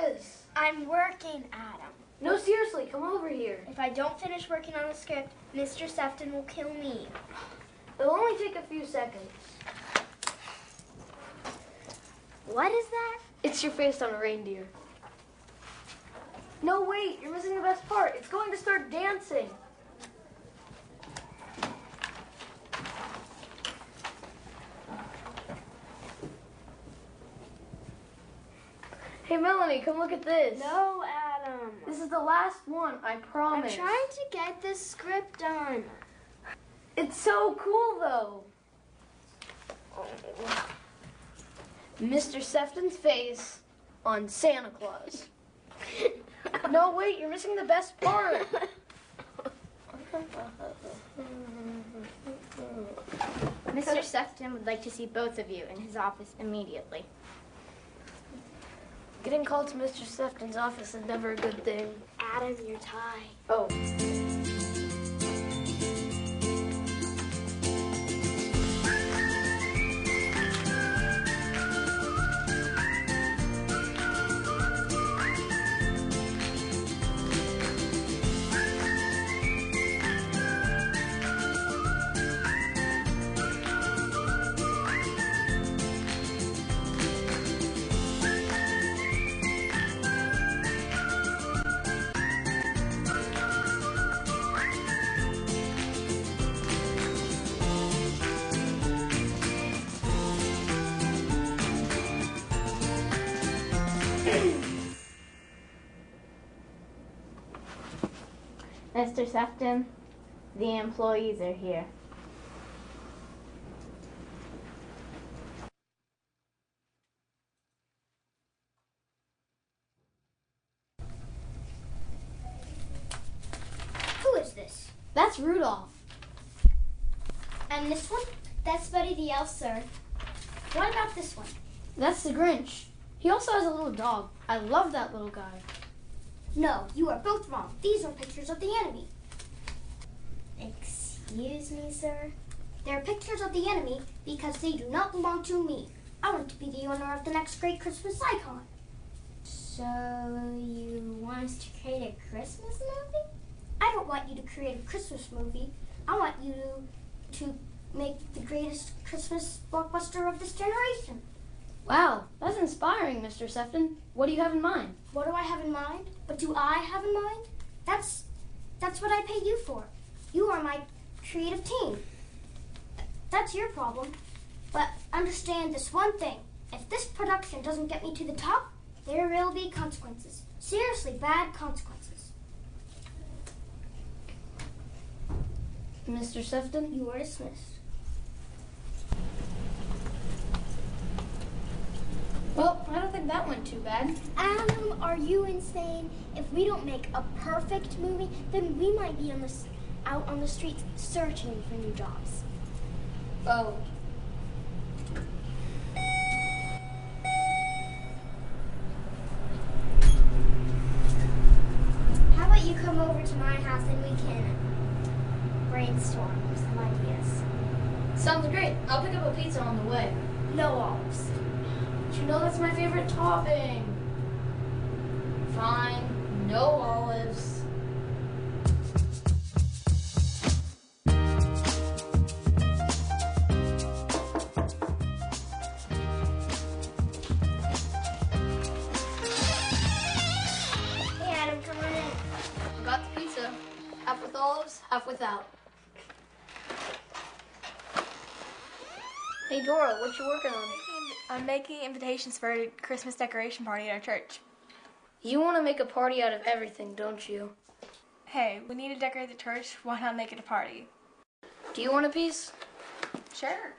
this? I'm working, Adam. No, seriously, come over here. If I don't finish working on the script, Mr. Sefton will kill me. It'll only take a few seconds. What is that? It's your face on a reindeer. No, wait, you're missing the best part. It's going to start dancing. Hey, Melanie, come look at this. No, Adam. This is the last one, I promise. I'm trying to get this script done. It's so cool, though. Mr. Sefton's face on Santa Claus. No, wait, you're missing the best part. Mr. Sefton would like to see both of you in his office immediately. Getting called to Mr. Sefton's office is never a good thing. Adam, your tie. Oh. Mr. Sefton, the employees are here. Who is this? That's Rudolph. And this one? That's Buddy the Elf, sir. What about this one? That's the Grinch. He also has a little dog. I love that little guy. No, you are both wrong. These are pictures of the enemy. Excuse me, sir? They're pictures of the enemy because they do not belong to me. I want to be the owner of the next great Christmas icon. So you want us to create a Christmas movie? I don't want you to create a Christmas movie. I want you to make the greatest Christmas blockbuster of this generation. Wow, that's inspiring, Mr. Sefton. What do you have in mind? What do I have in mind? What do I have in mind? That's what I pay you for. You are my creative team. That's your problem. But understand this one thing. If this production doesn't get me to the top, there will be consequences. Seriously bad consequences. Mr. Sefton? You are dismissed. Well, I don't think that went too bad. Adam, are you insane? If we don't make a perfect movie, then we might be out on the streets searching for new jobs. Oh. How about you come over to my house and we can brainstorm some ideas? Sounds great. I'll pick up a pizza on the way. No olives. But you know that's my favorite topping. Fine. No olives. Hey Adam, come on in. Got the pizza. Half with olives, half without. Hey Dora, what you working on? I'm making invitations for a Christmas decoration party at our church. You want to make a party out of everything, don't you? Hey, we need to decorate the church. Why not make it a party? Do you want a piece? Sure.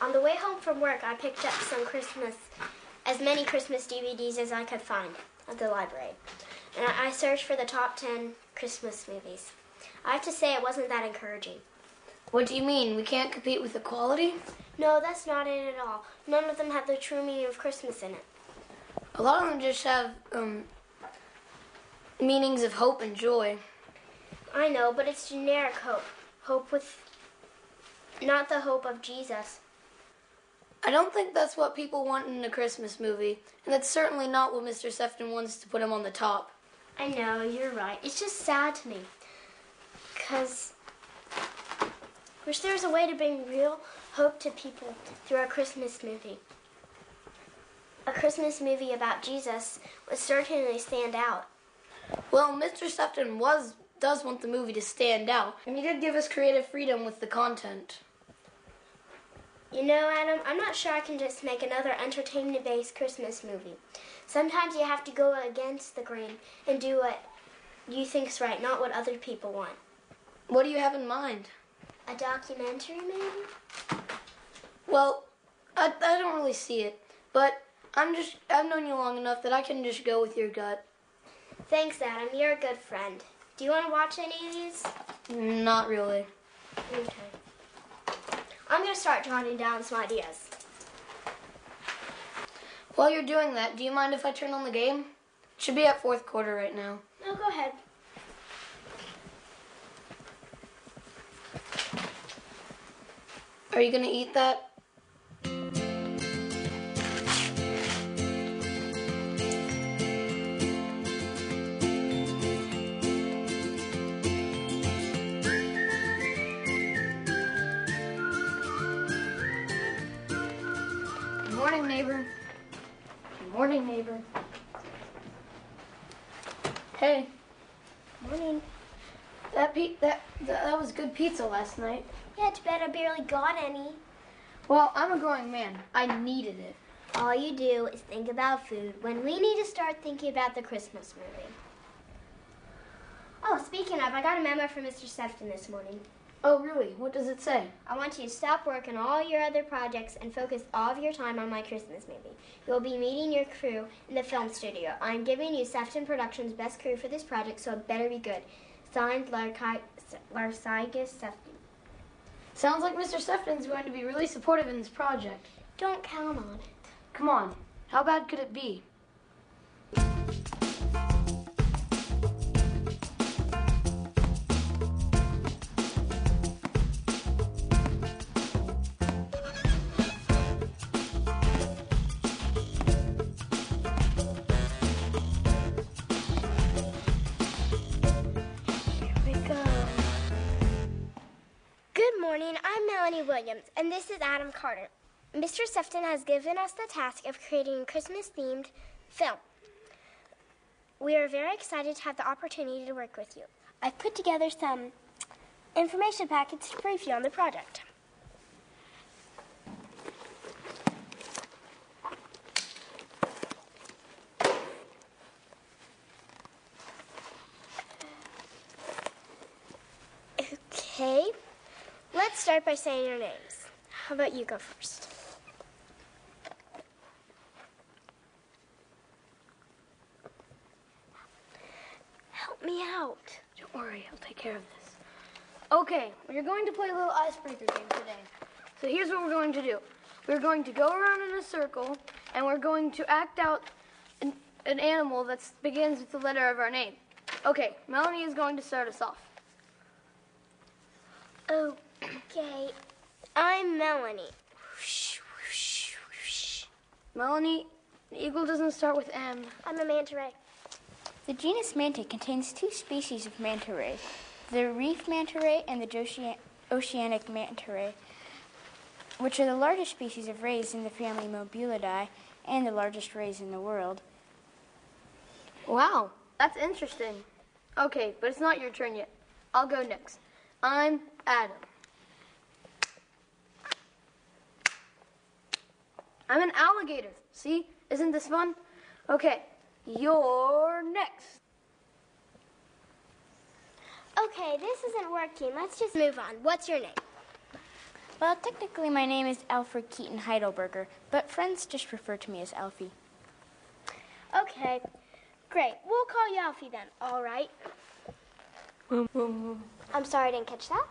On the way home from work, I picked up as many Christmas DVDs as I could find at the library. And I searched for the top 10 Christmas movies. I have to say it wasn't that encouraging. What do you mean? We can't compete with the quality? No, that's not it at all. None of them have the true meaning of Christmas in it. A lot of them just have, meanings of hope and joy. I know, but it's generic hope. Hope with not the hope of Jesus. I don't think that's what people want in a Christmas movie, and that's certainly not what Mr. Sefton wants to put him on the top. I know, you're right. It's just sad to me. Because wish there was a way to bring real hope to people through a Christmas movie. A Christmas movie about Jesus would certainly stand out. Well, Mr. Sefton does want the movie to stand out, and he did give us creative freedom with the content. You know, Adam, I'm not sure I can just make another entertainment-based Christmas movie. Sometimes you have to go against the grain and do what you think's right, not what other people want. What do you have in mind? A documentary, maybe? Well, I don't really see it, but I've known you long enough that I can just go with your gut. Thanks, Adam. You're a good friend. Do you want to watch any of these? Not really. Okay. I'm going to start jotting down some ideas. While you're doing that, do you mind if I turn on the game? It should be at fourth quarter right now. No, go ahead. Are you going to eat that? Good morning, neighbor. Good morning, neighbor. Hey. Morning. That was good pizza last night. Yeah, too bad I barely got any. Well, I'm a growing man. I needed it. All you do is think about food when we need to start thinking about the Christmas movie. Oh, speaking of, I got a memo from Mr. Sefton this morning. Oh, really? What does it say? I want you to stop work on all your other projects and focus all of your time on my Christmas movie. You'll be meeting your crew in the film studio. I'm giving you Sefton Productions' best crew for this project, so it better be good. Signed, Larsigus Sefton. Sounds like Mr. Sefton's going to be really supportive in this project. Don't count on it. Come on. How bad could it be? Good morning, I'm Melanie Williams, and this is Adam Carter. Mr. Sefton has given us the task of creating a Christmas-themed film. We are very excited to have the opportunity to work with you. I've put together some information packets to brief you on the project. Okay. Let's start by saying your names. How about you go first? Help me out. Don't worry, I'll take care of this. Okay, we're going to play a little icebreaker game today. So here's what we're going to do. We're going to go around in a circle, and we're going to act out an animal that begins with the letter of our name. Okay, Melanie is going to start us off. Okay, I'm Melanie. Melanie, the eagle doesn't start with M. I'm a manta ray. The genus Manta contains two species of manta ray, the reef manta ray and the oceanic manta ray, which are the largest species of rays in the family Mobulidae and the largest rays in the world. Wow, that's interesting. Okay, but it's not your turn yet. I'll go next. I'm Adam. I'm an alligator. See? Isn't this fun? Okay, you're next. Okay, this isn't working. Let's just move on. What's your name? Well, technically my name is Alfred Keaton Heidelberger, but friends just refer to me as Alfie. Okay, great. We'll call you Alfie then, all right? I'm sorry I didn't catch that.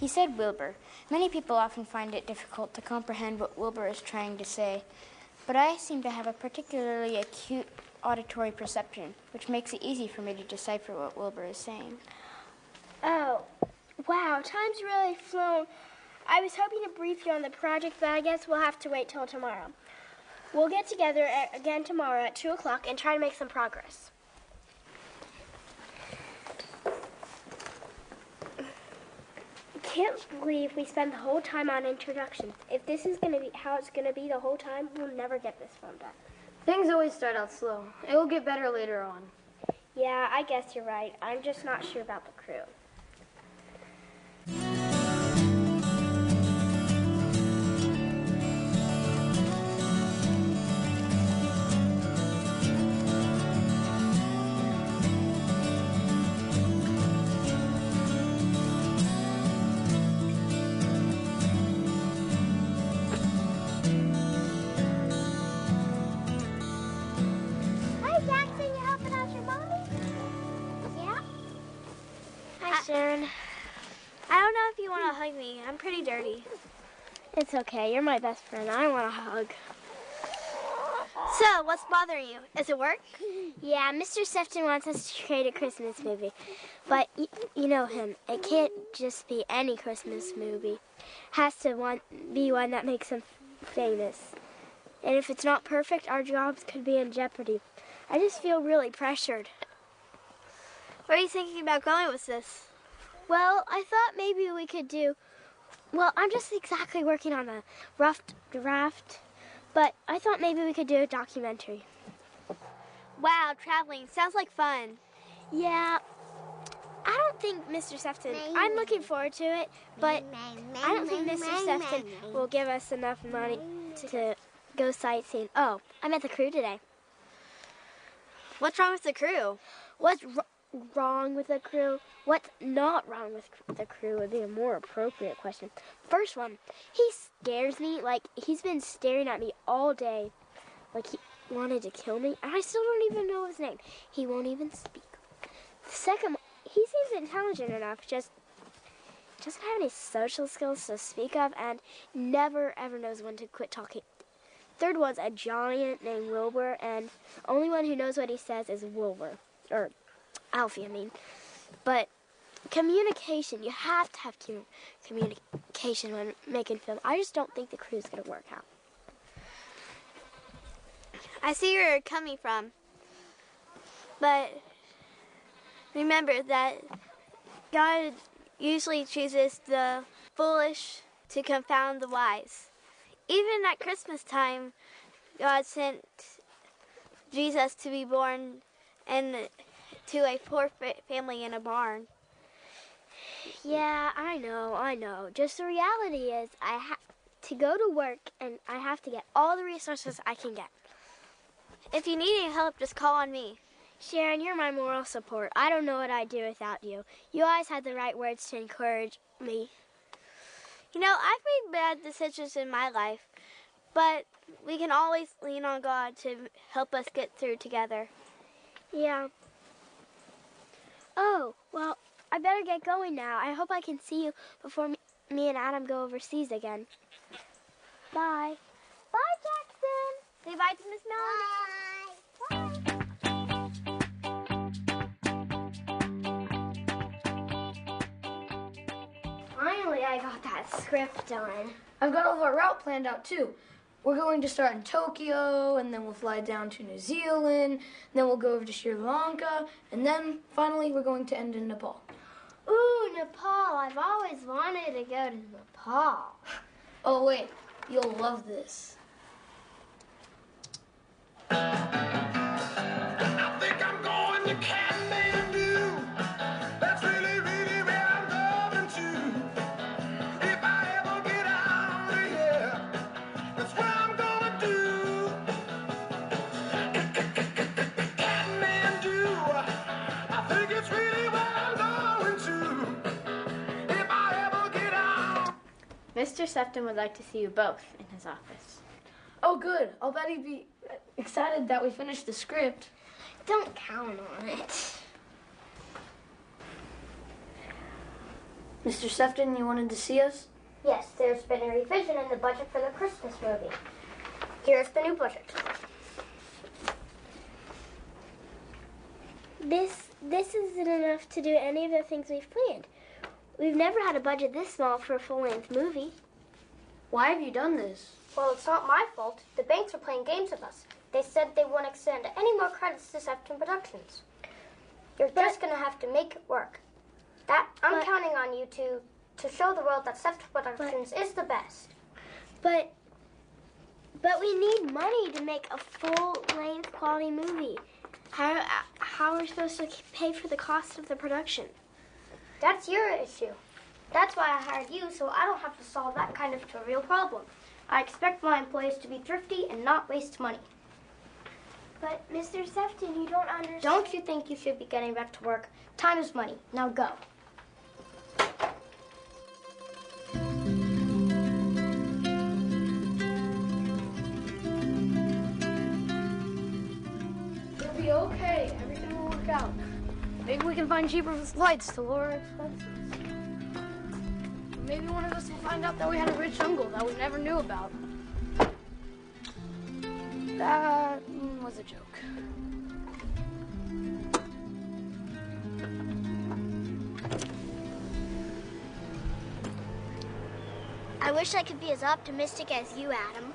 He said Wilbur. Many people often find it difficult to comprehend what Wilbur is trying to say, but I seem to have a particularly acute auditory perception, which makes it easy for me to decipher what Wilbur is saying. Oh, wow, time's really flown. I was hoping to brief you on the project, but I guess we'll have to wait till tomorrow. We'll get together again tomorrow at 2 o'clock and try to make some progress. I can't believe we spent the whole time on introductions. If this is going to be how it's going to be the whole time, we'll never get this phone back. Things always start out slow. It will get better later on. Yeah, I guess you're right. I'm just not sure about the crew. Sharon, I don't know if you want to hug me. I'm pretty dirty. it's okay. You're my best friend. I want a hug. So, what's bothering you? Is it work? Yeah, Mr. Sefton wants us to create a Christmas movie. But you know him. It can't just be any Christmas movie. It has to be one that makes him famous. And if it's not perfect, our jobs could be in jeopardy. I just feel really pressured. Where are you thinking about going with this? Well, I thought maybe we could do... Well, I'm just exactly working on a rough draft, but I thought maybe we could do a documentary. Wow, traveling. Sounds like fun. Yeah, I don't think Mr. Sefton... I'm looking forward to it, but I don't think Mr. Sefton will give us enough money to go sightseeing. Oh, I met the crew today. What's wrong with the crew? What's wrong with the crew? What's not wrong with the crew would be a more appropriate question. First one, he scares me. Like, he's been staring at me all day. Like, he wanted to kill me. And I still don't even know his name. He won't even speak. The second one, he seems intelligent enough, just doesn't have any social skills to speak of, and never ever knows when to quit talking. Third one's a giant named Wilbur, and only one who knows what he says is Wilbur. Or Alfie, I mean. But communication, you have to have communication when making film. I just don't think the crew's going to work out. I see where you're coming from. But remember that God usually chooses the foolish to confound the wise. Even at Christmas time, God sent Jesus to be born and to a poor family in a barn. Yeah, I know. Just the reality is I have to go to work and I have to get all the resources I can get. If you need any help, just call on me. Sharon, you're my moral support. I don't know what I'd do without you. You always had the right words to encourage me. You know, I've made bad decisions in my life, but we can always lean on God to help us get through together. Yeah. Oh, well, I better get going now. I hope I can see you before me and Adam go overseas again. Bye. Bye, Jackson. Say bye to Miss Melody. Finally, I got that script done. I've got all of our route planned out too. We're going to start in Tokyo, and then we'll fly down to New Zealand, and then we'll go over to Sri Lanka, and then finally we're going to end in Nepal. Ooh, Nepal. I've always wanted to go to Nepal. Oh wait, you'll love this. I think I'm going to Kathmandu. That's really, really where I'm going to. If I ever get out of here, that's where I'm gonna do. Kathmandu. I think it's really where I'm going to. If I ever get out. Mr. Sefton would like to see you both in his office. Oh good, I'll bet he'd be excited that we finished the script. Don't count on it. Mr. Sefton, you wanted to see us? Yes, there's been a revision in the budget for the Christmas movie. Here's the new budget. this isn't enough to do any of the things we've planned. We've never had a budget this small for a full-length movie. Why have you done this? Well, it's not my fault. The banks are playing games with us. They said they won't extend any more credits to Sefton Productions. You're just going to have to make it work. I'm counting on you to show the world that Sefton Productions is the best. But we need money to make a full-length quality movie. How are we supposed to pay for the cost of the production? That's your issue. That's why I hired you, so I don't have to solve that kind of trivial problem. I expect my employees to be thrifty and not waste money. But, Mr. Sefton, you don't understand. Don't you think you should be getting back to work? Time is money. Now go. It'll be okay. Everything will work out. Maybe we can find cheaper flights to lower our expenses. Maybe one of us will find out that we had a rich uncle that we never knew about. That was a joke. I wish I could be as optimistic as you, Adam.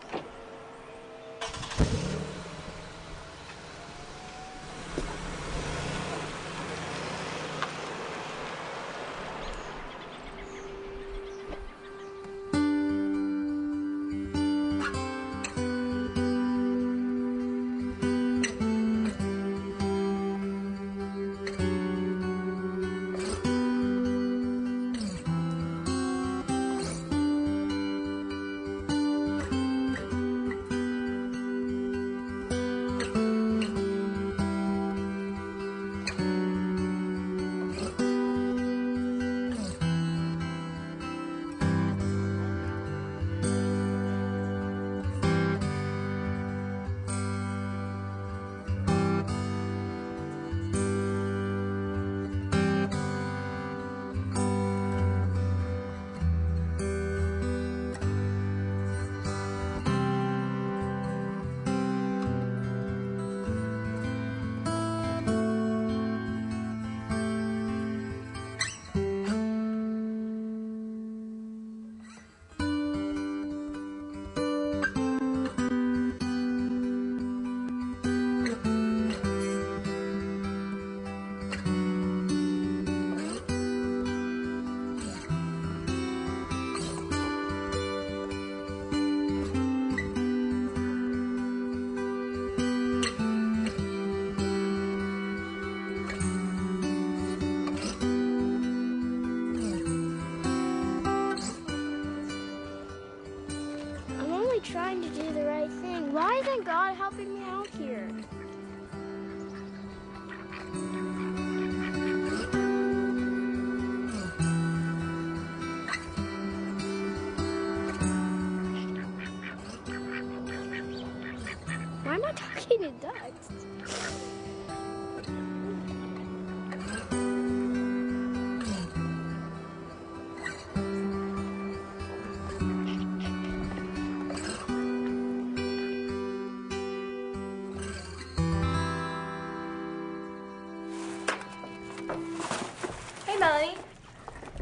Trying to do the right thing. Why isn't God helping me out here? Why am I talking to ducks? Melanie,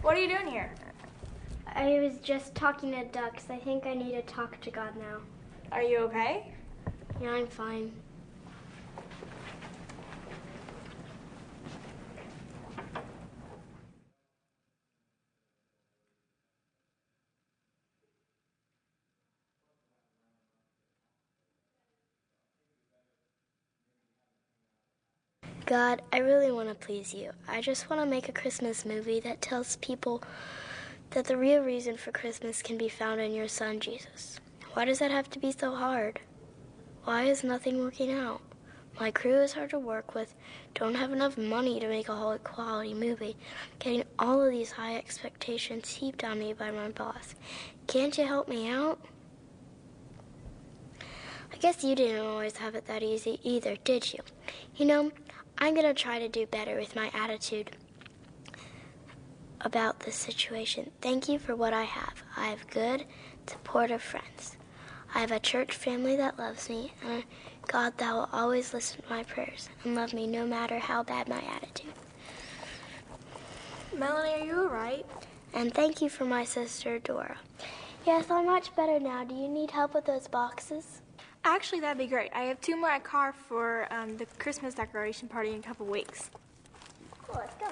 what are you doing here? I was just talking to ducks. I think I need to talk to God now. Are you okay? Yeah, I'm fine. God, I really want to please you. I just want to make a Christmas movie that tells people that the real reason for Christmas can be found in your son, Jesus. Why does that have to be so hard? Why is nothing working out? My crew is hard to work with, don't have enough money to make a whole quality movie, getting all of these high expectations heaped on me by my boss. Can't you help me out? I guess you didn't always have it that easy either, did you? You know, I'm going to try to do better with my attitude about this situation. Thank you for what I have. I have good, supportive friends. I have a church family that loves me, and a God that will always listen to my prayers and love me no matter how bad my attitude. Melanie, are you all right? And thank you for my sister, Dora. Yes, I'm much better now. Do you need help with those boxes? Actually, that'd be great. I have 2 more at car for the Christmas decoration party in a couple weeks. Cool, let's go.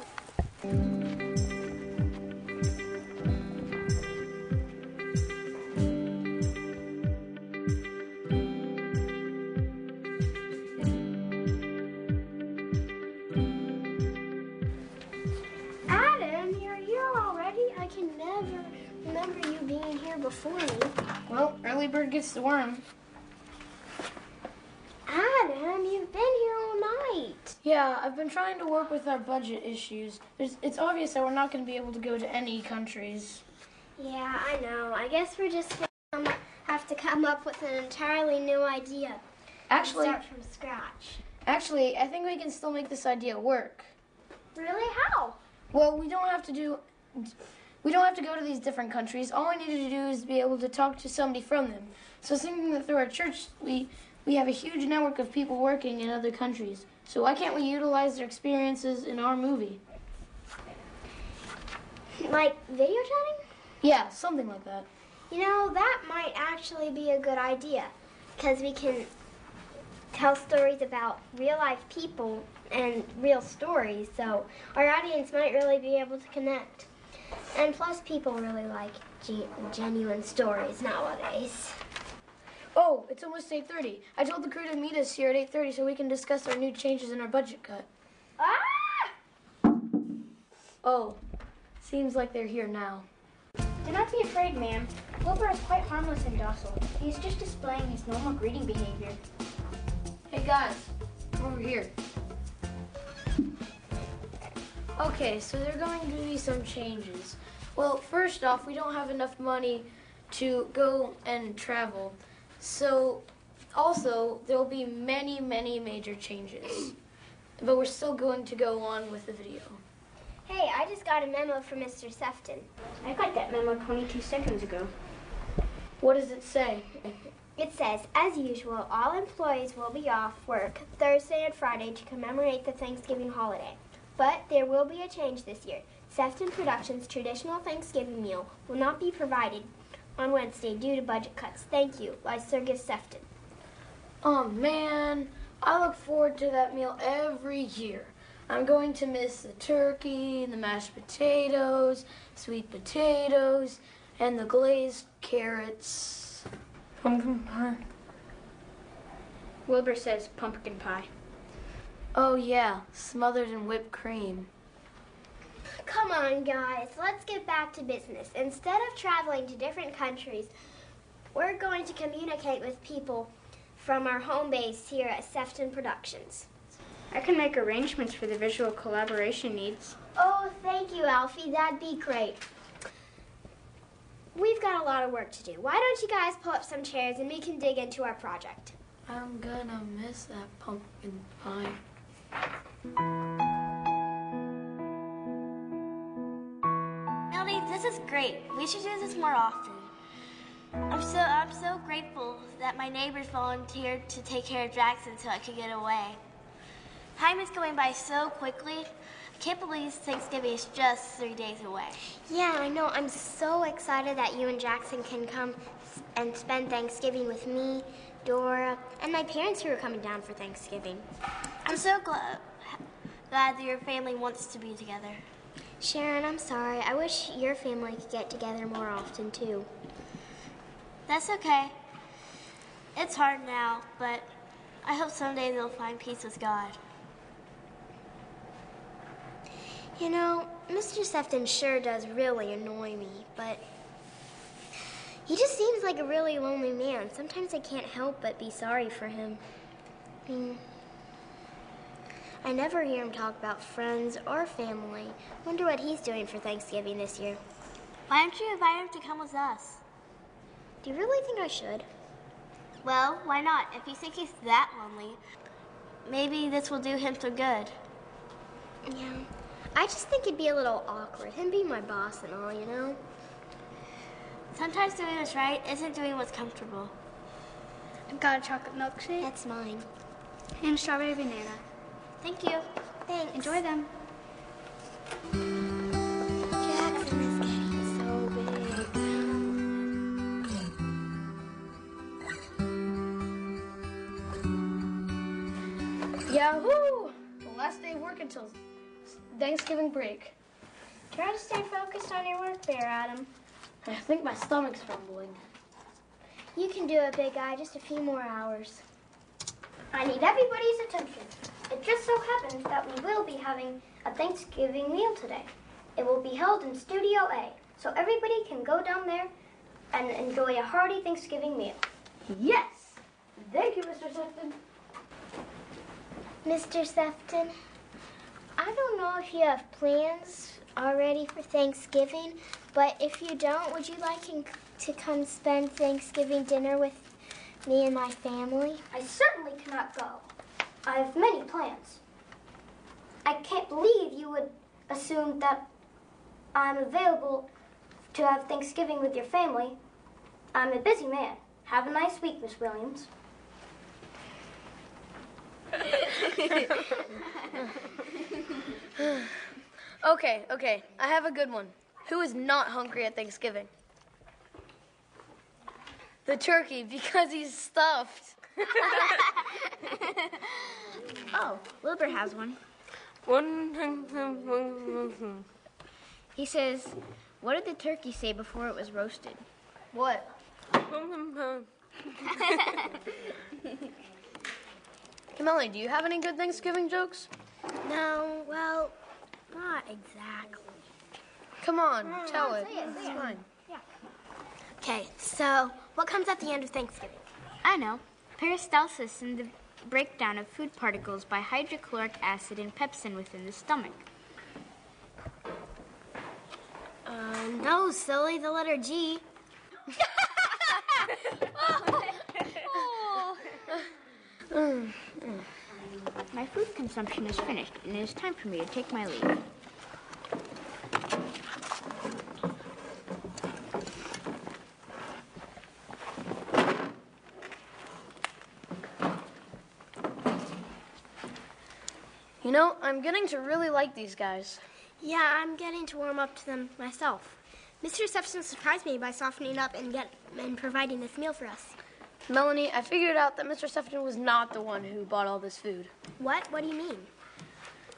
Adam, you're here already? I can never remember you being here before me. Well, early bird gets the worm. Adam, you've been here all night. Yeah, I've been trying to work with our budget issues. It's obvious that we're not going to be able to go to any countries. Yeah, I know. I guess we're just gonna have to come up with an entirely new idea. Actually, Start from scratch. I think we can still make this idea work. Really? How? Well, we don't have to go to these different countries. All we needed to do is be able to talk to somebody from them. So thinking that through our church, we have a huge network of people working in other countries. So why can't we utilize their experiences in our movie? Like video chatting? Yeah, something like that. You know, that might actually be a good idea, because we can tell stories about real life people and real stories, so our audience might really be able to connect. And plus, people really like genuine stories nowadays. Oh, it's almost 8:30. I told the crew to meet us here at 8:30 so we can discuss our new changes in our budget cut. Ah! Oh, seems like they're here now. Do not be afraid, ma'am. Wilbur is quite harmless and docile. He is just displaying his normal greeting behavior. Hey guys, over here. Okay, so there are going to be some changes. Well, first off, we don't have enough money to go and travel. So, also, there will be many, many major changes. But we're still going to go on with the video. Hey, I just got a memo from Mr. Sefton. I got that memo 22 seconds ago. What does it say? It says, as usual, all employees will be off work Thursday and Friday to commemorate the Thanksgiving holiday. But there will be a change this year. Sefton Productions' traditional Thanksgiving meal will not be provided on Wednesday due to budget cuts. Thank you, Lycurgus Sefton. Oh man, I look forward to that meal every year. I'm going to miss the turkey, the mashed potatoes, sweet potatoes, and the glazed carrots. Pumpkin pie. Wilbur says pumpkin pie. Oh yeah, smothered in whipped cream. Come on, guys, let's get back to business. Instead of traveling to different countries, we're going to communicate with people from our home base here at Sefton Productions. I can make arrangements for the visual collaboration needs. Oh, thank you, Alfie. That'd be great. We've got a lot of work to do. Why don't you guys pull up some chairs and we can dig into our project? I'm gonna miss that pumpkin pie. Melody, this is great. We should do this more often. I'm so grateful that my neighbors volunteered to take care of Jackson so I could get away. Time is going by so quickly. I can't believe Thanksgiving is just 3 days away. Yeah, I know. I'm so excited that you and Jackson can come and spend Thanksgiving with me, Dora, and my parents who are coming down for Thanksgiving. I'm so glad that your family wants to be together. Sharon, I'm sorry. I wish your family could get together more often, too. That's okay. It's hard now, but I hope someday they'll find peace with God. You know, Mr. Sefton sure does really annoy me, but he just seems like a really lonely man. Sometimes I can't help but be sorry for him. I never hear him talk about friends or family. Wonder what he's doing for Thanksgiving this year. Why don't you invite him to come with us? Do you really think I should? Well, why not? If you think he's that lonely, maybe this will do him some good. Yeah. I just think it'd be a little awkward, him being my boss and all, you know? Sometimes doing what's right isn't doing what's comfortable. I've got a chocolate milkshake That's mine. and a strawberry banana. Thank you. Thanks. Enjoy them. Jackson is getting so big. Yahoo! The last day of work until Thanksgiving break. Try to stay focused on your work there, Adam. I think my stomach's rumbling. You can do it, big guy. Just a few more hours. I need everybody's attention. It just so happens that we will be having a Thanksgiving meal today. It will be held in Studio A, so everybody can go down there and enjoy a hearty Thanksgiving meal. Yes! Thank you, Mr. Sefton. Mr. Sefton, I don't know if you have plans already for Thanksgiving, but if you don't, would you like to come spend Thanksgiving dinner with me and my family? I certainly cannot go. I have many plans. I can't believe you would assume that I'm available to have Thanksgiving with your family. I'm a busy man. Have a nice week, Miss Williams. Okay. I have a good one. Who is not hungry at Thanksgiving? The turkey, because he's stuffed. Oh, Wilbur has one. He says, what did the turkey say before it was roasted? What? Hey, Melanie, do you have any good Thanksgiving jokes? No, well, not exactly. Come on, tell it. It's fine. Okay, so what comes at the end of Thanksgiving? I know. Peristalsis and the breakdown of food particles by hydrochloric acid and pepsin within the stomach. No, silly, the letter G. My food consumption is finished, and it is time for me to take my leave. You know, I'm getting to really like these guys. Yeah, I'm getting to warm up to them myself. Mr. Sefton surprised me by softening up and providing this meal for us. Melanie, I figured out that Mr. Sefton was not the one who bought all this food. What? What do you mean?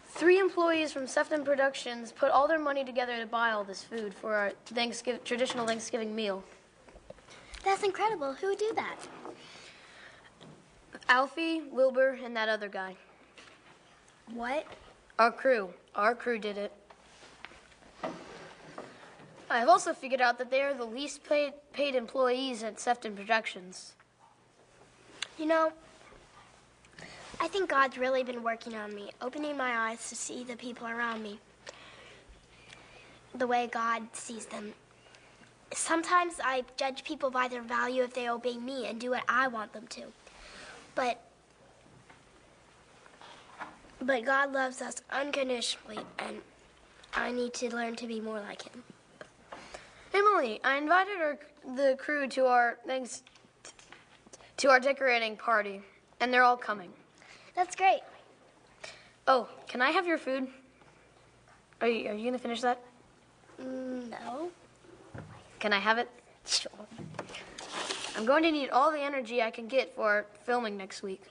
3 employees from Sefton Productions put all their money together to buy all this food for our traditional Thanksgiving meal. That's incredible. Who would do that? Alfie, Wilbur, and that other guy. What? Our crew did it. I've also figured out that they are the least paid employees at Sefton Productions. You know, I think God's really been working on me, opening my eyes to see the people around me the way God sees them. Sometimes I judge people by their value if they obey me and do what I want them to. But God loves us unconditionally, and I need to learn to be more like him. Emily, I invited the crew to our decorating party, and they're all coming. That's great. Oh, can I have your food? Are you gonna finish that? No. Can I have it? Sure. I'm going to need all the energy I can get for filming next week.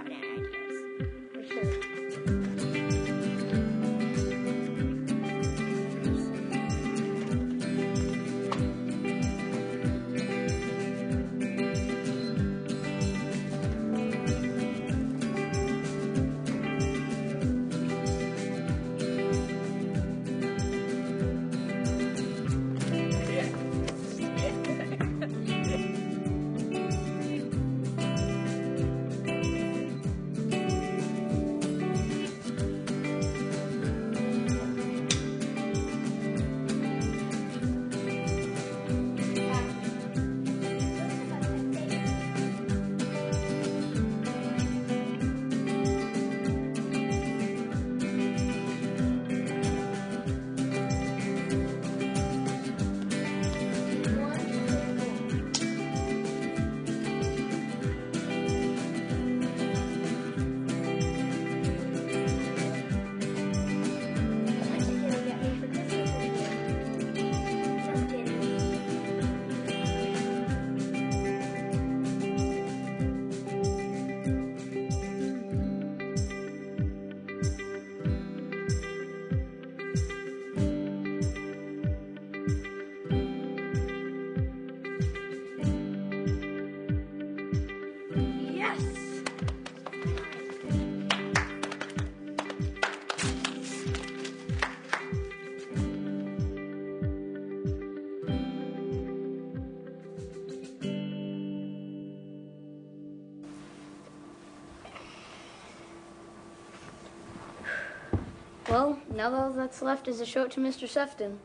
extravagant ideas. For sure. Well, now all that's left is to show it to Mr. Sefton.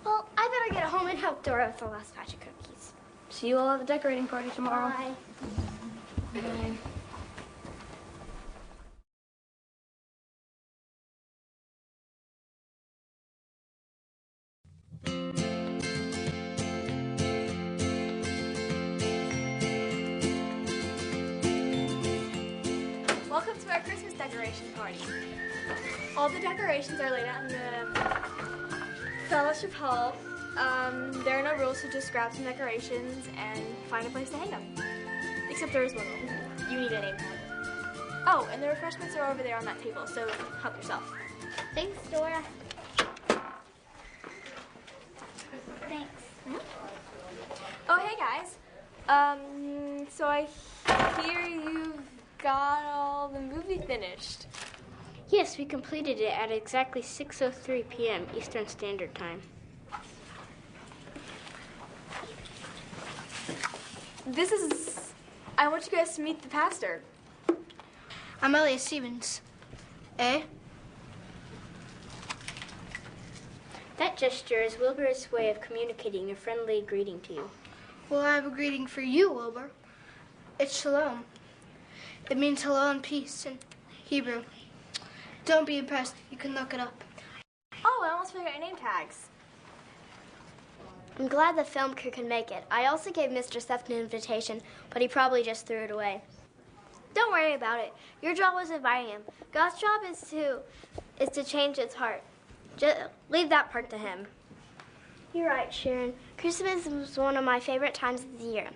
Well, I better get home and help Dora with the last batch of cookies. See you all at the decorating party tomorrow. Bye. Bye. Welcome to our Christmas decoration party. All the decorations are laid out in the fellowship hall. There are no rules, so just grab some decorations and find a place to hang them. Except there is one rule. You need a name tag. Oh, and the refreshments are over there on that table, so help yourself. Thanks, Dora. Thanks. Oh, hey guys. So I hear you've got all the movie finished. Yes, we completed it at exactly 6:03 p.m. Eastern Standard Time. I want you guys to meet the pastor. I'm Elliot Stevens. Eh? That gesture is Wilbur's way of communicating a friendly greeting to you. Well, I have a greeting for you, Wilbur. It's shalom. It means hello and peace in Hebrew. Don't be impressed. You can look it up. Oh, I almost forgot your name tags. I'm glad the film crew can make it. I also gave Mr. Sefton an invitation, but he probably just threw it away. Don't worry about it. Your job was inviting him. God's job is to change its heart. Just leave that part to him. You're right, Sharon. Christmas is one of my favorite times of the year.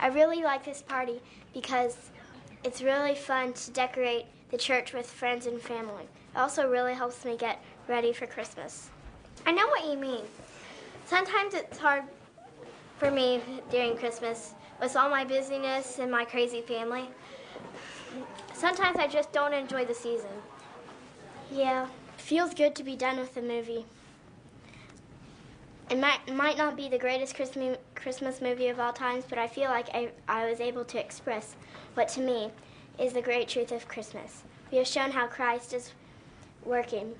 I really like this party because it's really fun to decorate the church with friends and family. It also really helps me get ready for Christmas. I know what you mean. Sometimes it's hard for me during Christmas with all my busyness and my crazy family. Sometimes I just don't enjoy the season. Yeah, it feels good to be done with the movie. It might not be the greatest Christmas movie of all times, but I feel like I was able to express what to me is the great truth of Christmas. We have shown how Christ is working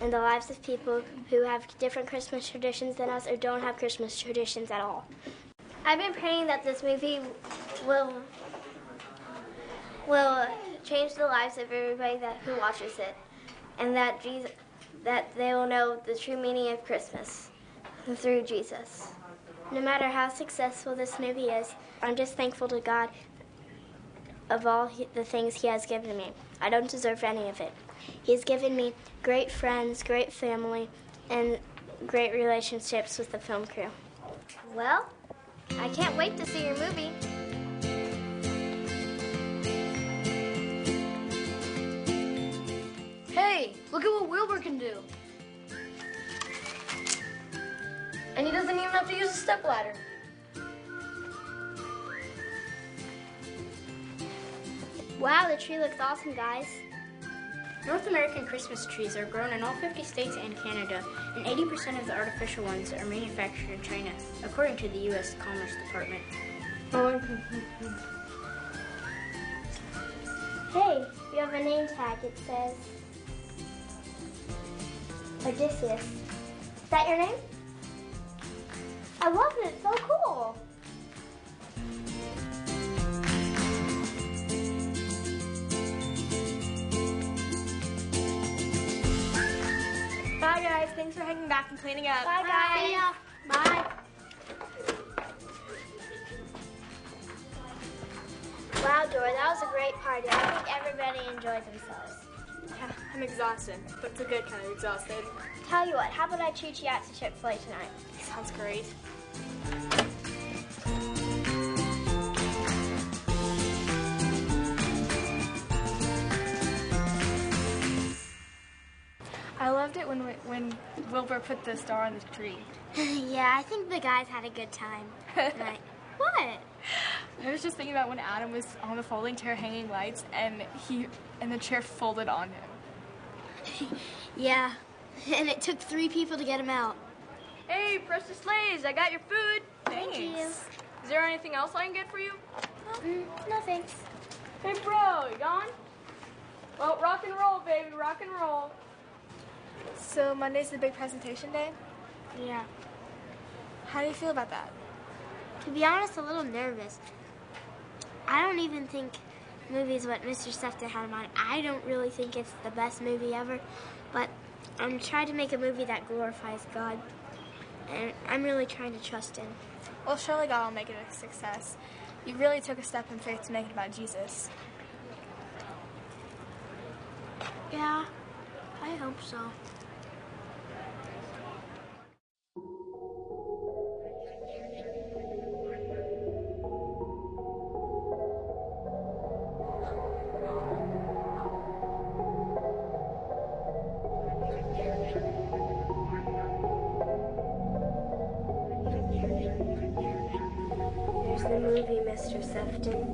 in the lives of people who have different Christmas traditions than us or don't have Christmas traditions at all. I've been praying that this movie will change the lives of everybody who watches it, and that they will know the true meaning of Christmas through Jesus. No matter how successful this movie is, I'm just thankful to God of all the things He has given me. I don't deserve any of it. He's given me great friends, great family, and great relationships with the film crew. Well, I can't wait to see your movie. Look at what Wilbur can do. And he doesn't even have to use a stepladder. Wow, the tree looks awesome, guys. North American Christmas trees are grown in all 50 states and Canada, and 80% of the artificial ones are manufactured in China, according to the U.S. Commerce Department. Hey, you have a name tag. It says Odysseus. Is that your name? I love it. It's so cool. Bye, guys. Thanks for hanging back and cleaning up. Bye, guys. See ya. Bye. Wow, Dora, that was a great party. I think everybody enjoyed themselves. Yeah, I'm exhausted, but it's a good kind of exhausted. Tell you what, how about I treat you out to Chick-fil-A tonight? Sounds great. I loved it when Wilbur put the star on the tree. Yeah, I think the guys had a good time tonight. What? I was just thinking about when Adam was on the folding chair hanging lights and the chair folded on him. Yeah, and it took 3 people to get him out. Hey, Precious Lays, I got your food. Thanks. Thank you. Is there anything else I can get for you? No thanks. Hey, bro, you gone? Well, rock and roll, baby, rock and roll. So Monday's the big presentation day? Yeah. How do you feel about that? To be honest, a little nervous. I don't even think the movie's what Mr. Sefton had in mind. I don't really think it's the best movie ever, but I'm trying to make a movie that glorifies God, and I'm really trying to trust Him. Well, surely God will make it a success. You really took a step in faith to make it about Jesus. Yeah, I hope so. There's the movie, Mr. Sefton.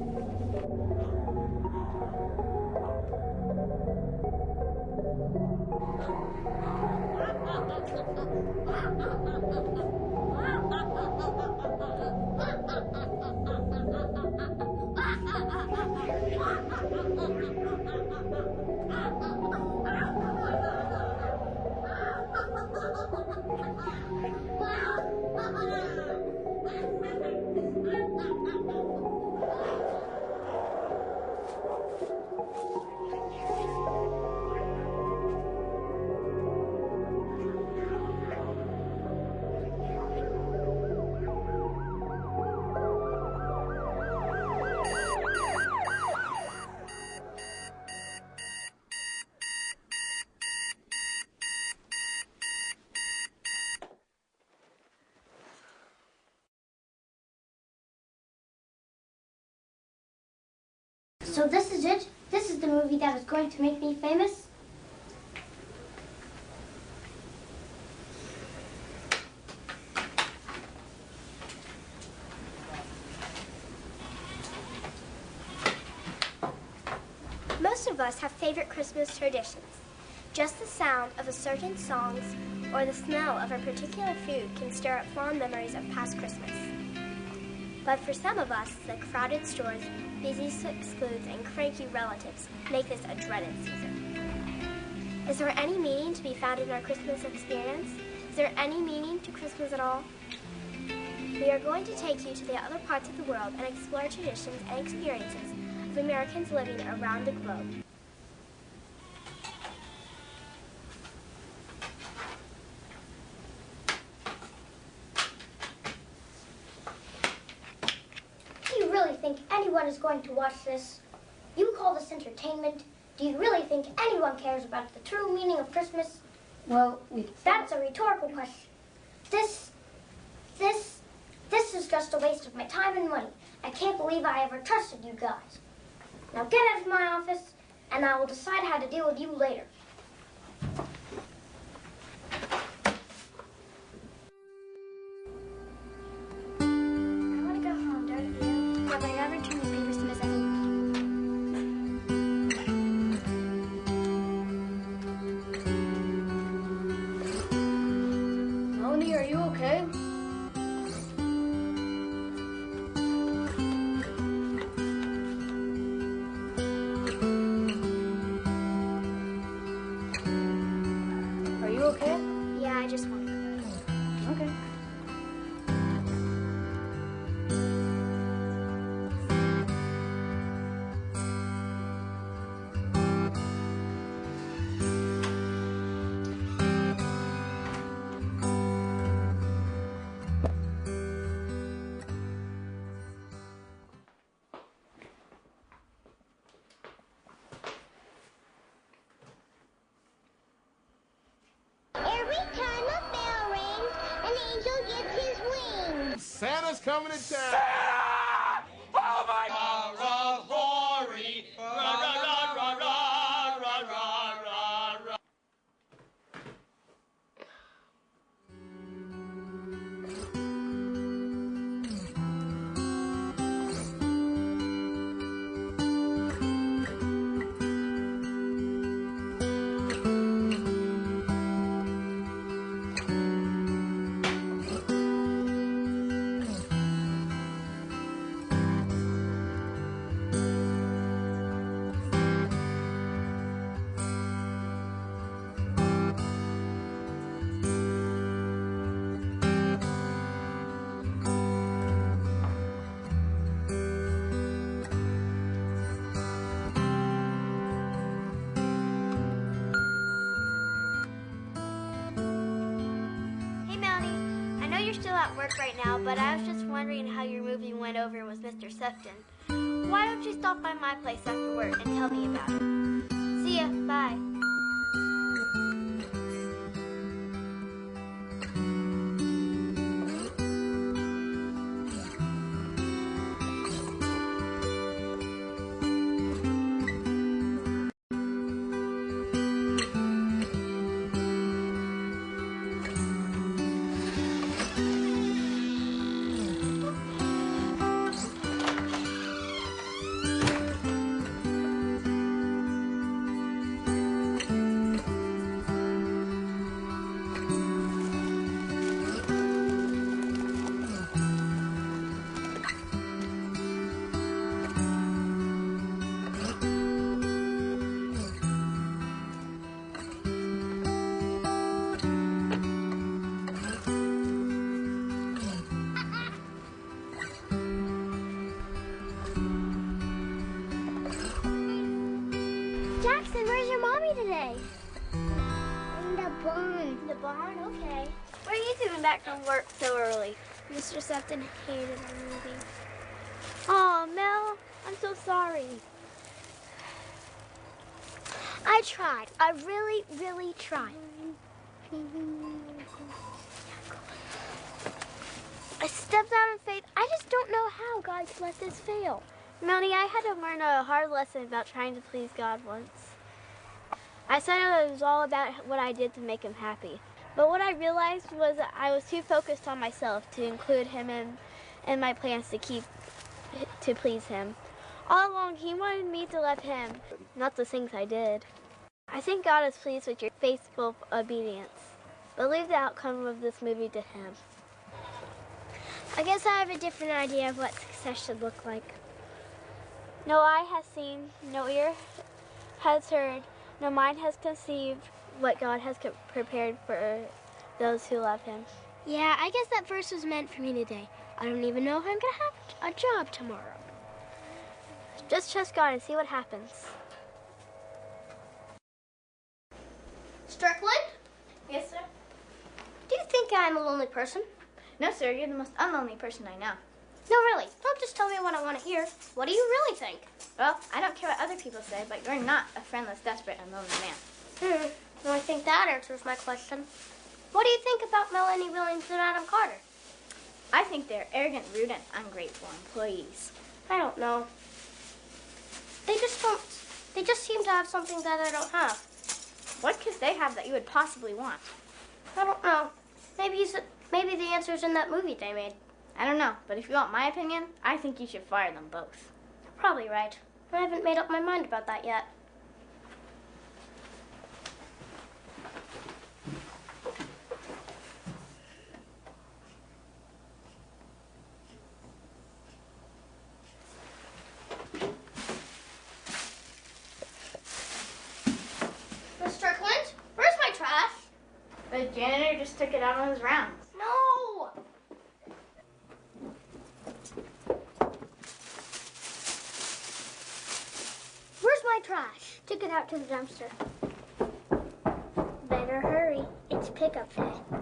So this is it? This is the movie that is going to make me famous? Most of us have favorite Christmas traditions. Just the sound of a certain songs or the smell of a particular food can stir up fond memories of past Christmas. But for some of us, the crowded stores, busy schools, and cranky relatives make this a dreaded season. Is there any meaning to be found in our Christmas experience? Is there any meaning to Christmas at all? We are going to take you to the other parts of the world and explore traditions and experiences of Americans living around the globe. Do you really think anyone is going to watch this? You call this entertainment? Do you really think anyone cares about the true meaning of Christmas? Well, That's a rhetorical question. This is just a waste of my time and money. I can't believe I ever trusted you guys. Now get out of my office, and I will decide how to deal with you later. Okay. Are you okay? Yeah, I just want to go. Okay. Every time a bell rings, an angel gets his wings. Santa's coming to town. Oh my God! Rory! Ra ra ra ra ra ra ra ra ra. Hey, Melanie. I know you're still at work right now, but I was just wondering how your movie went over with Mr. Sefton. Why don't you stop by my place after work and tell me about it? See ya. Bye. Jackson, where's your mommy today? In the barn. In the barn? Okay. What are you doing back from work so early? Mr. Sefton hated our movie. Oh, Mel, I'm so sorry. I tried. I really, really tried. I stepped out in faith. I just don't know how God could let this fail. Melanie, I had to learn a hard lesson about trying to please God once. I said it was all about what I did to make him happy. But what I realized was that I was too focused on myself to include him in my plans to please him. All along, he wanted me to love him, not the things I did. I think God is pleased with your faithful obedience. But leave the outcome of this movie to him. I guess I have a different idea of what success should look like. No eye has seen, no ear has heard, no mind has conceived what God has prepared for those who love him. Yeah, I guess that verse was meant for me today. I don't even know if I'm going to have a job tomorrow. Just trust God and see what happens. Strickland? Yes, sir? Do you think I'm a lonely person? No, sir. You're the most unlonely person I know. No, really. Don't just tell me what I want to hear. What do you really think? Well, I don't care what other people say, but you're not a friendless, desperate, and lonely man. Well, I think that answers my question. What do you think about Melanie Williams and Adam Carter? I think they're arrogant, rude, and ungrateful employees. I don't know. They just seem to have something that I don't have. What could they have that you would possibly want? I don't know. Maybe the answer's in that movie they made. I don't know, but if you want my opinion, I think you should fire them both. Probably right. I haven't made up my mind about that yet. just took it out on his rounds. No! Where's my trash? Took it out to the dumpster. Better hurry. It's pickup day.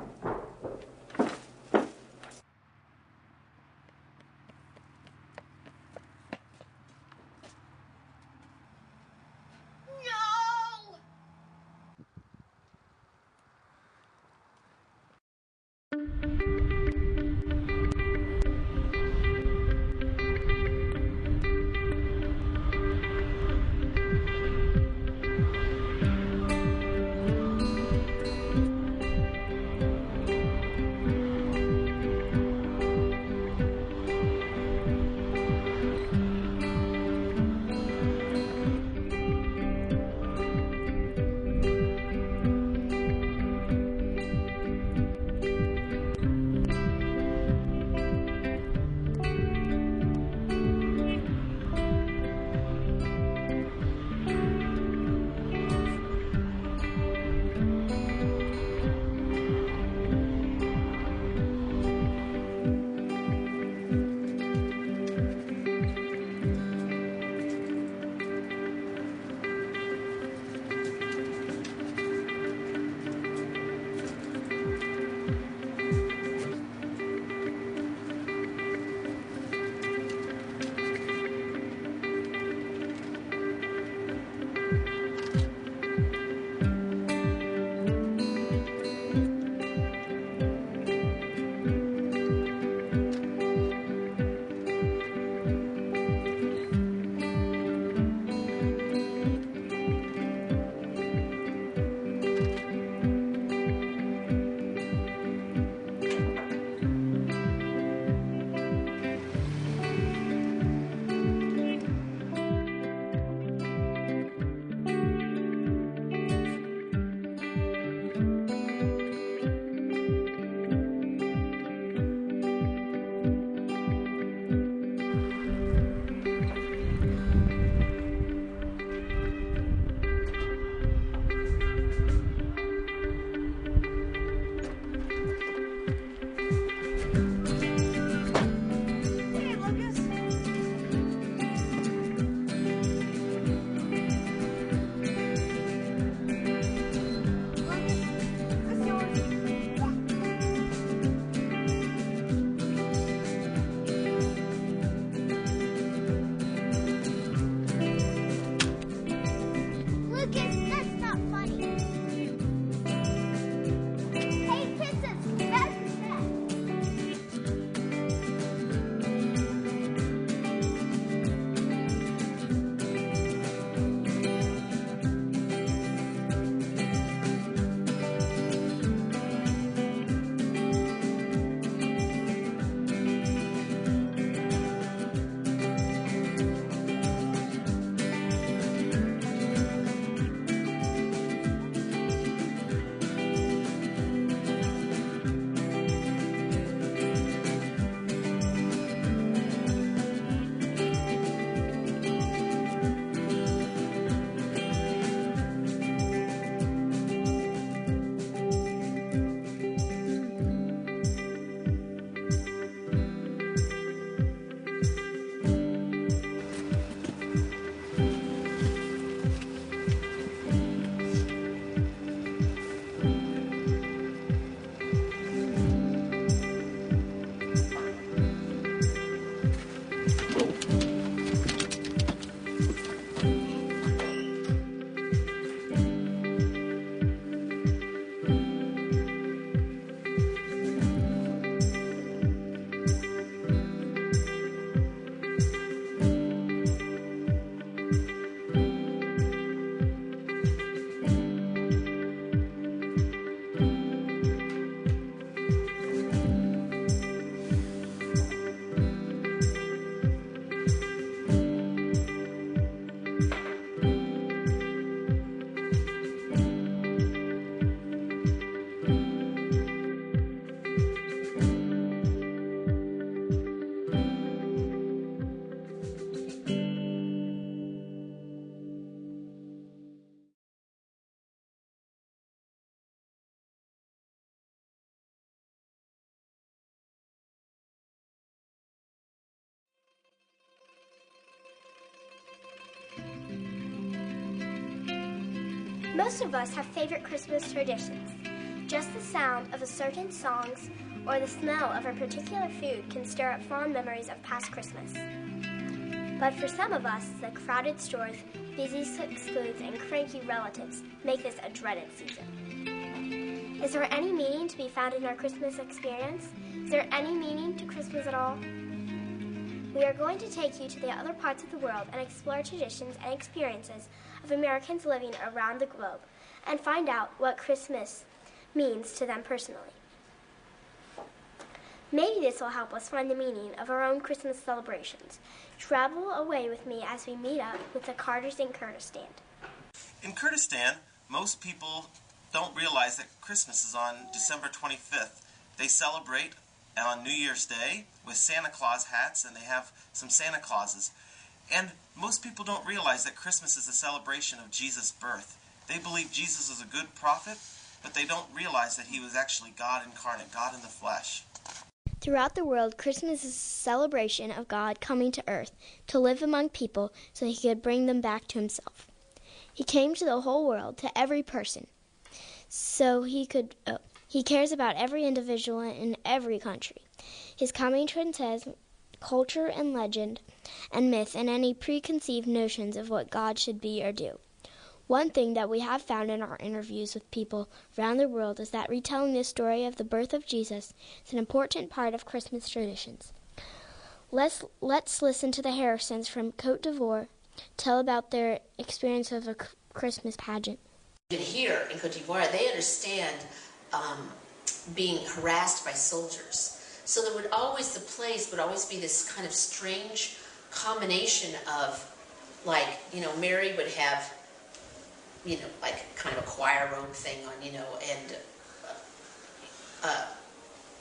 Most of us have favorite Christmas traditions. Just the sound of a certain songs or the smell of a particular food can stir up fond memories of past Christmas. But for some of us, the crowded stores, busy schools, and cranky relatives make this a dreaded season. Is there any meaning to be found in our Christmas experience? Is there any meaning to Christmas at all? We are going to take you to the other parts of the world and explore traditions and experiences of Americans living around the globe and find out what Christmas means to them personally. Maybe this will help us find the meaning of our own Christmas celebrations. Travel away with me as we meet up with the Carters in Kurdistan. In Kurdistan, most people don't realize that Christmas is on December 25th. They celebrate on New Year's Day with Santa Claus hats, and they have some Santa Clauses. And most people don't realize that Christmas is a celebration of Jesus' birth. They believe Jesus is a good prophet, but they don't realize that he was actually God incarnate, God in the flesh. Throughout the world, Christmas is a celebration of God coming to earth to live among people so he could bring them back to himself. He came to the whole world, to every person, so he cares about every individual in every country. His coming transcends culture and legend and myth and any preconceived notions of what God should be or do. One thing that we have found in our interviews with people around the world is that retelling the story of the birth of Jesus is an important part of Christmas traditions. Let's listen to the Harrisons from Côte d'Ivoire tell about their experience of a Christmas pageant. Here in Côte d'Ivoire, they understand being harassed by soldiers. So the place would always be this kind of strange combination of, Mary would have, like kind of a choir robe thing on, and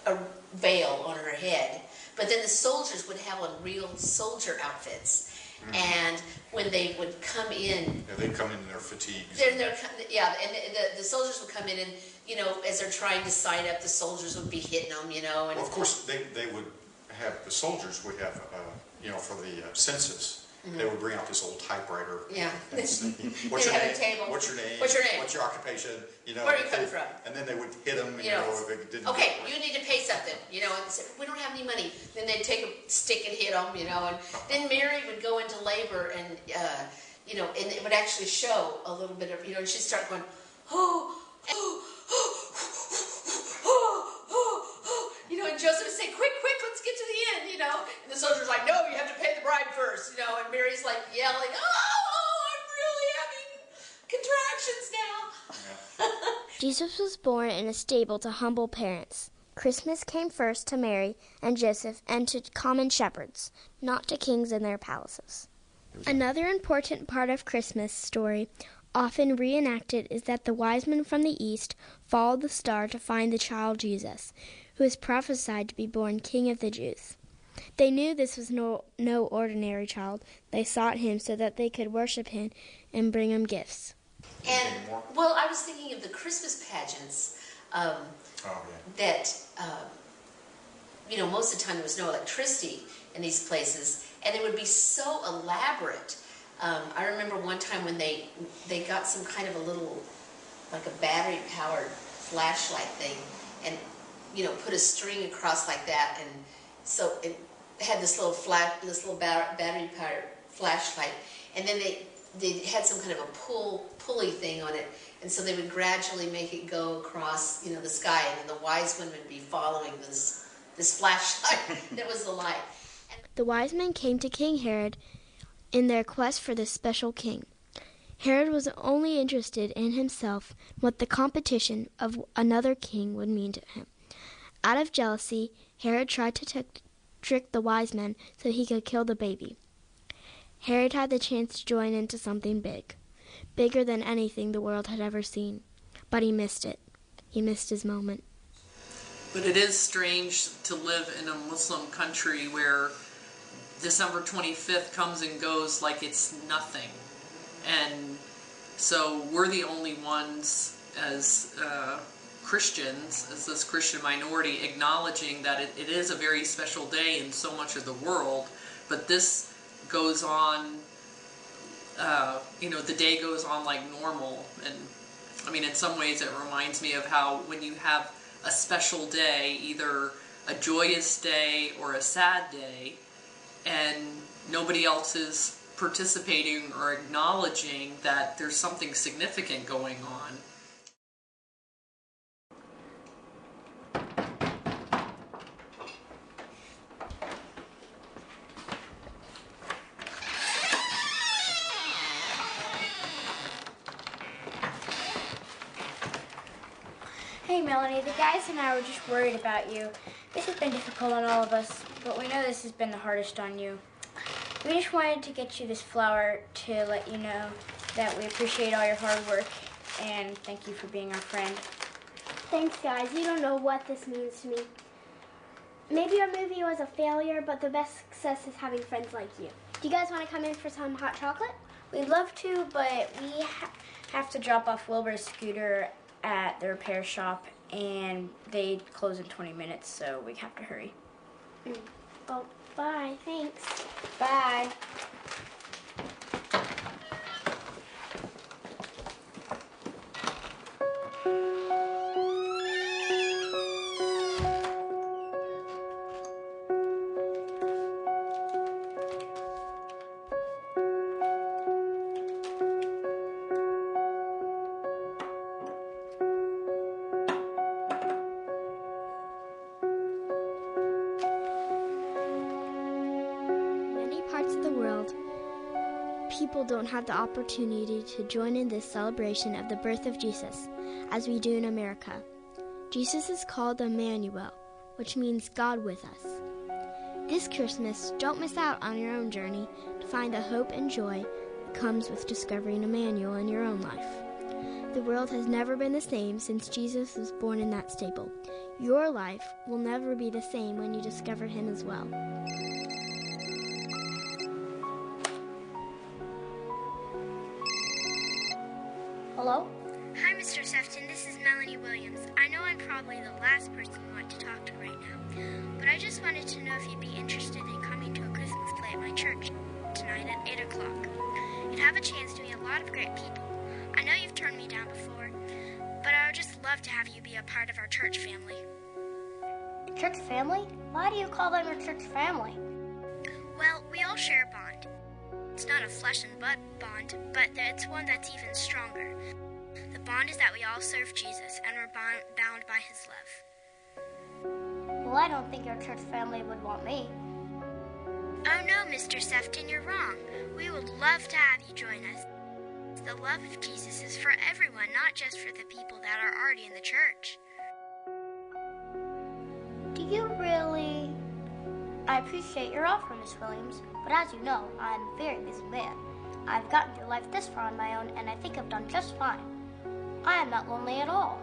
a veil on her head. But then the soldiers would have on real soldier outfits. Mm-hmm. And when they would come in... Yeah, they'd come in their fatigues. And the soldiers would come in and, as they're trying to sign up, the soldiers would be hitting them, And, well, of course, they would have, the soldiers would have, for the census, mm-hmm. They would bring out this old typewriter. Yeah. What's your name? A table. What's your name? What's your name? What's your occupation? Where are you coming from? And then they would hit them, if they didn't. Okay, you need to pay something, and say, we don't have any money. Then they'd take a stick and hit them, and then Mary would go into labor and, and it would actually show a little bit of, and she'd start going, and Joseph would say, quick, let's get to the end, And the soldier's like, no, you have to pay the bride first, and Mary's like yelling, I'm really having contractions now. Jesus was born in a stable to humble parents. Christmas came first to Mary and Joseph and to common shepherds, not to kings in their palaces. Another important part of Christmas story, often reenacted, is that the wise men from the east followed the star to find the child Jesus, who was prophesied to be born King of the Jews. They knew this was no ordinary child. They sought him so that they could worship him and bring him gifts. And, I was thinking of the Christmas pageants that, most of the time there was no electricity in these places, and it would be so elaborate. I remember one time when they got some kind of a little, like a battery-powered flashlight thing, and, put a string across like that, and so it had this little battery-powered flashlight, and then they had some kind of a pulley thing on it, and so they would gradually make it go across, the sky, and then the wise men would be following this flashlight that was the light. The wise men came to King Herod in their quest for this special king. Herod was only interested in himself, what the competition of another king would mean to him. Out of jealousy, Herod tried to trick the wise men so he could kill the baby. Herod had the chance to join into something big, bigger than anything the world had ever seen. But he missed it. He missed his moment. But it is strange to live in a Muslim country where December 25th comes and goes like it's nothing. And so we're the only ones as Christians, as this Christian minority, acknowledging that it is a very special day in so much of the world, but this goes on, the day goes on like normal, and I mean, in some ways it reminds me of how when you have a special day, either a joyous day or a sad day, and nobody else is participating or acknowledging that there's something significant going on. Hey Melanie, the guys and I were just worried about you. This has been difficult on all of us, but we know this has been the hardest on you. We just wanted to get you this flower to let you know that we appreciate all your hard work and thank you for being our friend. Thanks, guys. You don't know what this means to me. Maybe our movie was a failure, but the best success is having friends like you. Do you guys want to come in for some hot chocolate? We'd love to, but we have to drop off Wilbur's scooter at the repair shop, and they close in 20 minutes, so we have to hurry. Well, bye. Thanks. Bye. Parts of the world, people don't have the opportunity to join in this celebration of the birth of Jesus as we do in America. Jesus is called Emmanuel, which means God with us. This Christmas, don't miss out on your own journey to find the hope and joy that comes with discovering Emmanuel in your own life. The world has never been the same since Jesus was born in that stable. Your life will never be the same when you discover him as well. Hello? Hi, Mr. Sefton. This is Melanie Williams. I know I'm probably the last person you want to talk to right now, but I just wanted to know if you'd be interested in coming to a Christmas play at my church tonight at 8 o'clock. You'd have a chance to meet a lot of great people. I know you've turned me down before, but I would just love to have you be a part of our church family. Church family? Why do you call them your church family? Well, we all share a bond. It's not a flesh and blood bond, but it's one that's even stronger. The bond is that we all serve Jesus and we're bound by his love. Well, I don't think your church family would want me. Oh no, Mr. Sefton, you're wrong. We would love to have you join us. The love of Jesus is for everyone, not just for the people that are already in the church. Do you really? I appreciate your offer, Miss Williams, but as you know, I'm a very busy man. I've gotten through life this far on my own, and I think I've done just fine. I am not lonely at all.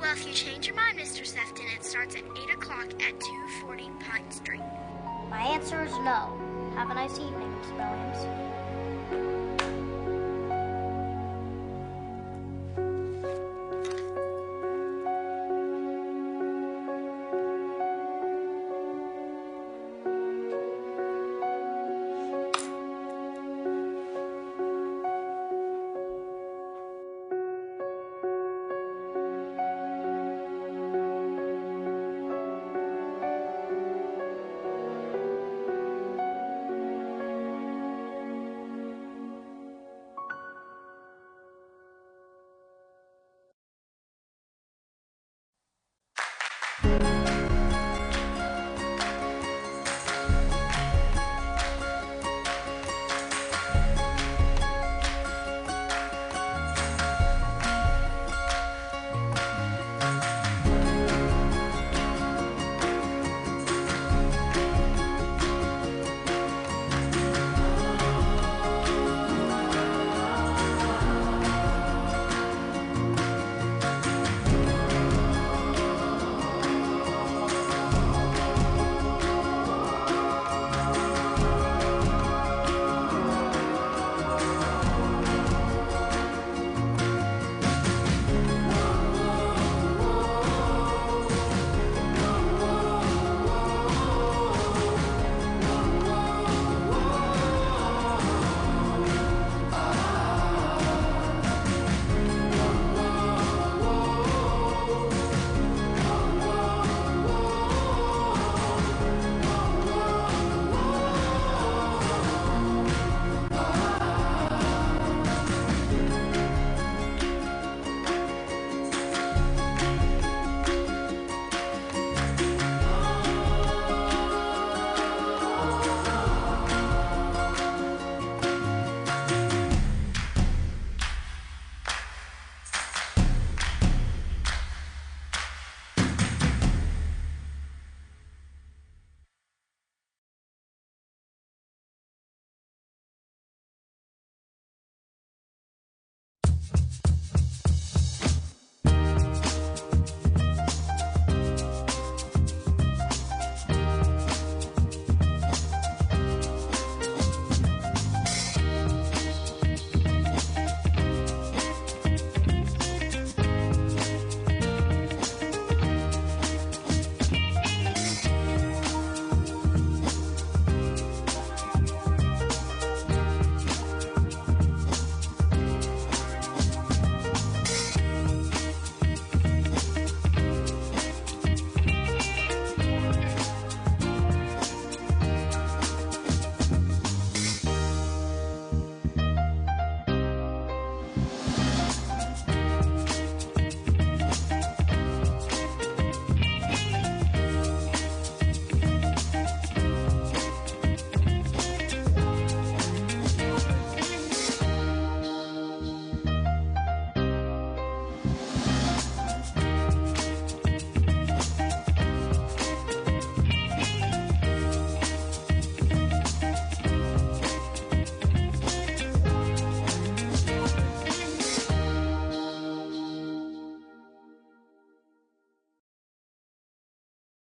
Well, if you change your mind, Mr. Sefton, it starts at 8 o'clock at 240 Pine Street. My answer is no. Have a nice evening, Miss Williams.